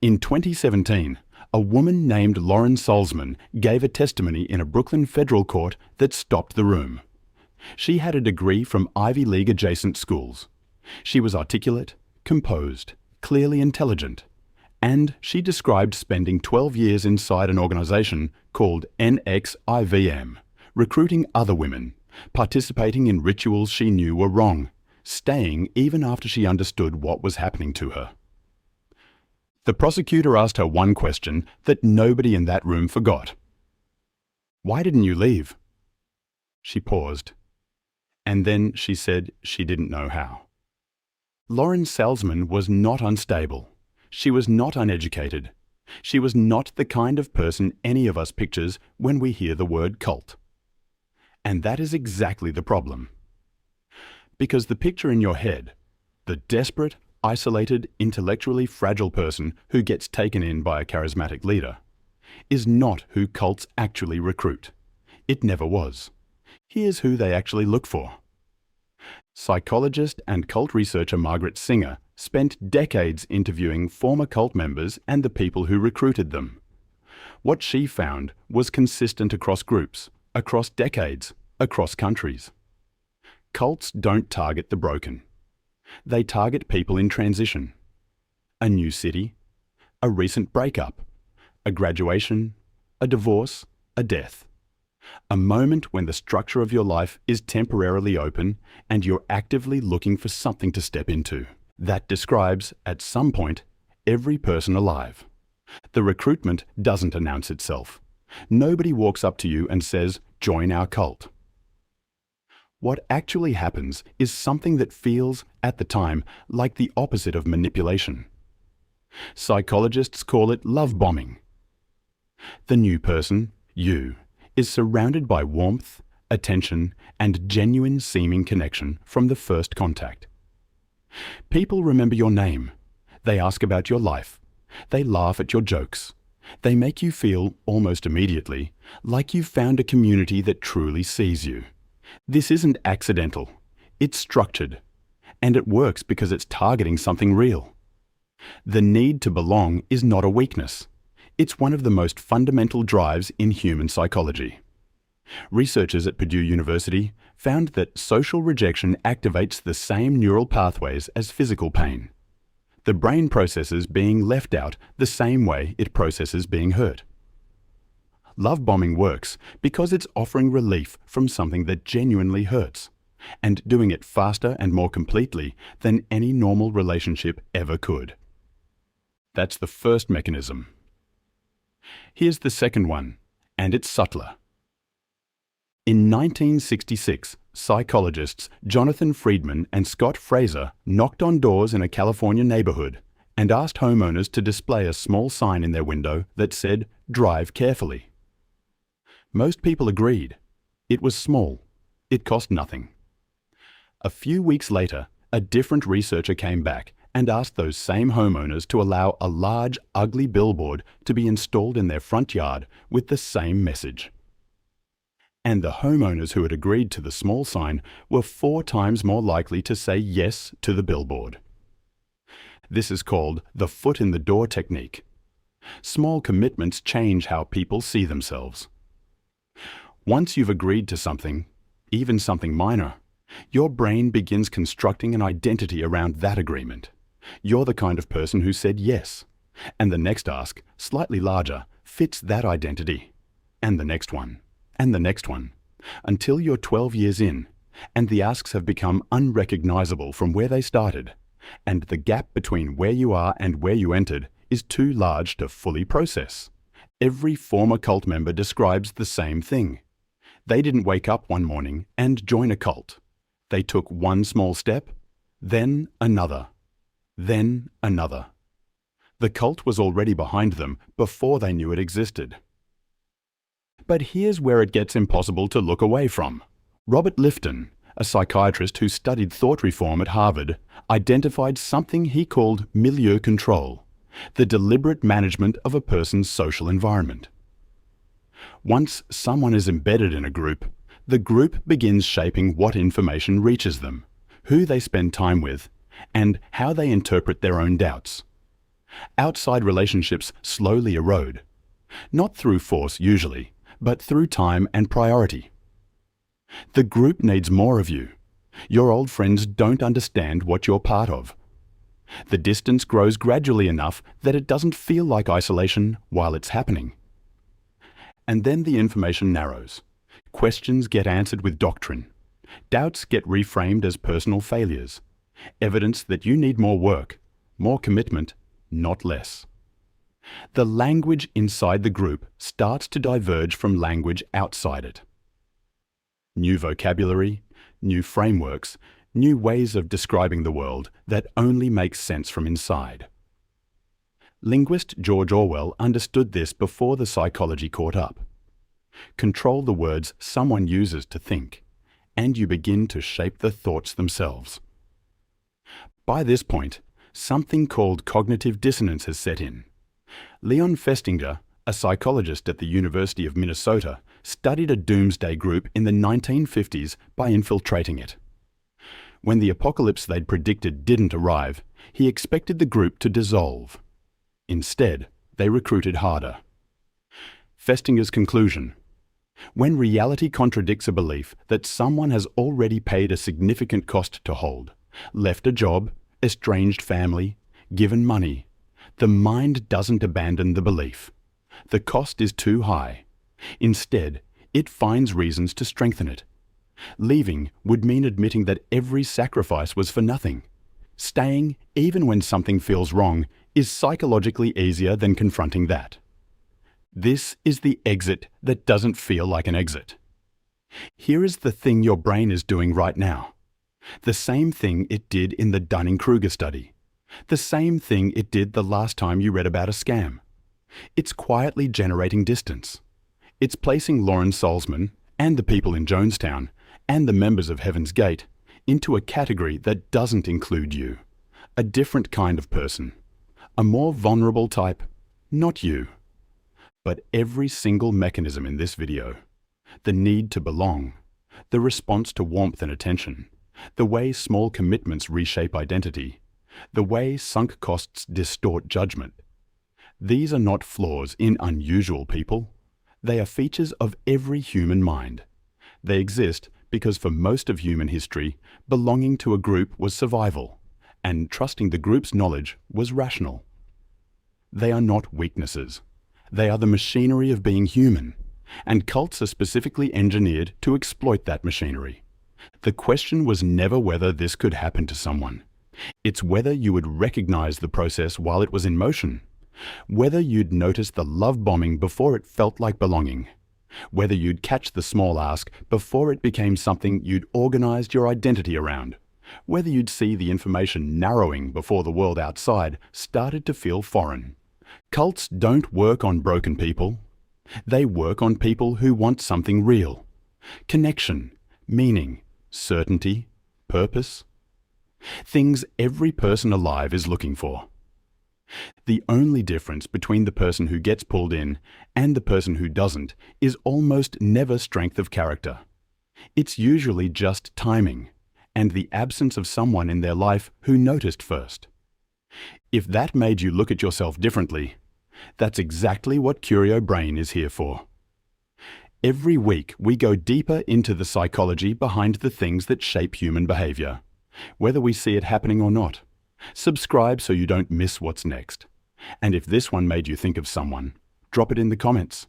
In 2017, a woman named Lauren Salzman gave a testimony in a Brooklyn federal court that stopped the room. She had a degree from Ivy League adjacent schools. She was articulate, composed, clearly intelligent, and she described spending 12 years inside an organization called NXIVM, recruiting other women, participating in rituals she knew were wrong, staying even after she understood what was happening to her. The prosecutor asked her one question that nobody in that room forgot. "Why didn't you leave?" She paused, and then she said she didn't know how. Lauren Salzman was not unstable. She was not uneducated. She was not the kind of person any of us pictures when we hear the word cult. And that is exactly the problem. Because the picture in your head, the desperate, isolated, intellectually fragile person who gets taken in by a charismatic leader, is not who cults actually recruit. It never was. Here's who they actually look for. Psychologist and cult researcher Margaret Singer spent decades interviewing former cult members and the people who recruited them. What she found was consistent across groups, across decades, across countries. Cults don't target the broken. They target people in transition. A new city, a recent breakup, a graduation, a divorce, a death. A moment when the structure of your life is temporarily open and you're actively looking for something to step into. That describes, at some point, every person alive. The recruitment doesn't announce itself. Nobody walks up to you and says, "Join our cult." What actually happens is something that feels, at the time, like the opposite of manipulation. Psychologists call it love bombing. The new person, you, is surrounded by warmth, attention, and genuine seeming connection from the first contact. People remember your name. They ask about your life. They laugh at your jokes. They make you feel, almost immediately, like you've found a community that truly sees you. This isn't accidental. It's structured. And it works because it's targeting something real. The need to belong is not a weakness. It's one of the most fundamental drives in human psychology. Researchers at Purdue University found that social rejection activates the same neural pathways as physical pain. The brain processes being left out the same way it processes being hurt. Love bombing works because it's offering relief from something that genuinely hurts, and doing it faster and more completely than any normal relationship ever could. That's the first mechanism. Here's the second one, and it's subtler. In 1966, psychologists Jonathan Friedman and Scott Fraser knocked on doors in a California neighborhood and asked homeowners to display a small sign in their window that said, "Drive carefully." Most people agreed. It was small. It cost nothing. A few weeks later, a different researcher came back and asked those same homeowners to allow a large, ugly billboard to be installed in their front yard with the same message. And the homeowners who had agreed to the small sign were 4 times more likely to say yes to the billboard. This is called the foot in the door technique. Small commitments change how people see themselves. Once you've agreed to something, even something minor, your brain begins constructing an identity around that agreement. You're the kind of person who said yes, and the next ask, slightly larger, fits that identity, and the next one, and the next one, until you're 12 years in, and the asks have become unrecognizable from where they started, and the gap between where you are and where you entered is too large to fully process. Every former cult member describes the same thing. They didn't wake up one morning and join a cult. They took one small step, then another, then another. The cult was already behind them before they knew it existed. But here's where it gets impossible to look away from. Robert Lifton, a psychiatrist who studied thought reform at Harvard, identified something he called milieu control, the deliberate management of a person's social environment. Once someone is embedded in a group, the group begins shaping what information reaches them, who they spend time with, and how they interpret their own doubts. Outside relationships slowly erode, not through force usually, but through time and priority. The group needs more of you. Your old friends don't understand what you're part of. The distance grows gradually enough that it doesn't feel like isolation while it's happening. And then the information narrows. Questions get answered with doctrine. Doubts get reframed as personal failures. Evidence that you need more work, more commitment, not less. The language inside the group starts to diverge from language outside it. New vocabulary, new frameworks, new ways of describing the world that only make sense from inside. Linguist George Orwell understood this before the psychology caught up. Control the words someone uses to think, and you begin to shape the thoughts themselves. By this point, something called cognitive dissonance has set in. Leon Festinger, a psychologist at the University of Minnesota, studied a doomsday group in the 1950s by infiltrating it. When the apocalypse they'd predicted didn't arrive, he expected the group to dissolve. Instead, they recruited harder. Festinger's conclusion: when reality contradicts a belief that someone has already paid a significant cost to hold, left a job, estranged family, given money, the mind doesn't abandon the belief. The cost is too high. Instead, it finds reasons to strengthen it. Leaving would mean admitting that every sacrifice was for nothing. Staying, even when something feels wrong, is psychologically easier than confronting that. This is the exit that doesn't feel like an exit. Here is the thing your brain is doing right now. The same thing it did in the Dunning-Kruger study. The same thing it did the last time you read about a scam. It's quietly generating distance. It's placing Lauren Salzman and the people in Jonestown and the members of Heaven's Gate into a category that doesn't include you. A different kind of person. A more vulnerable type. Not you. But every single mechanism in this video, the need to belong, the response to warmth and attention, the way small commitments reshape identity, the way sunk costs distort judgment, these are not flaws in unusual people. They are features of every human mind. They exist because for most of human history, belonging to a group was survival, and trusting the group's knowledge was rational. They are not weaknesses. They are the machinery of being human, and cults are specifically engineered to exploit that machinery. The question was never whether this could happen to someone. It's whether you would recognize the process while it was in motion, whether you'd notice the love bombing before it felt like belonging, whether you'd catch the small ask before it became something you'd organized your identity around, whether you'd see the information narrowing before the world outside started to feel foreign. Cults don't work on broken people. They work on people who want something real. Connection, meaning, certainty, purpose. Things every person alive is looking for. The only difference between the person who gets pulled in and the person who doesn't is almost never strength of character. It's usually just timing and the absence of someone in their life who noticed first. If that made you look at yourself differently, that's exactly what Curio Brain is here for. Every week we go deeper into the psychology behind the things that shape human behavior, whether we see it happening or not. Subscribe so you don't miss what's next. And if this one made you think of someone, drop it in the comments.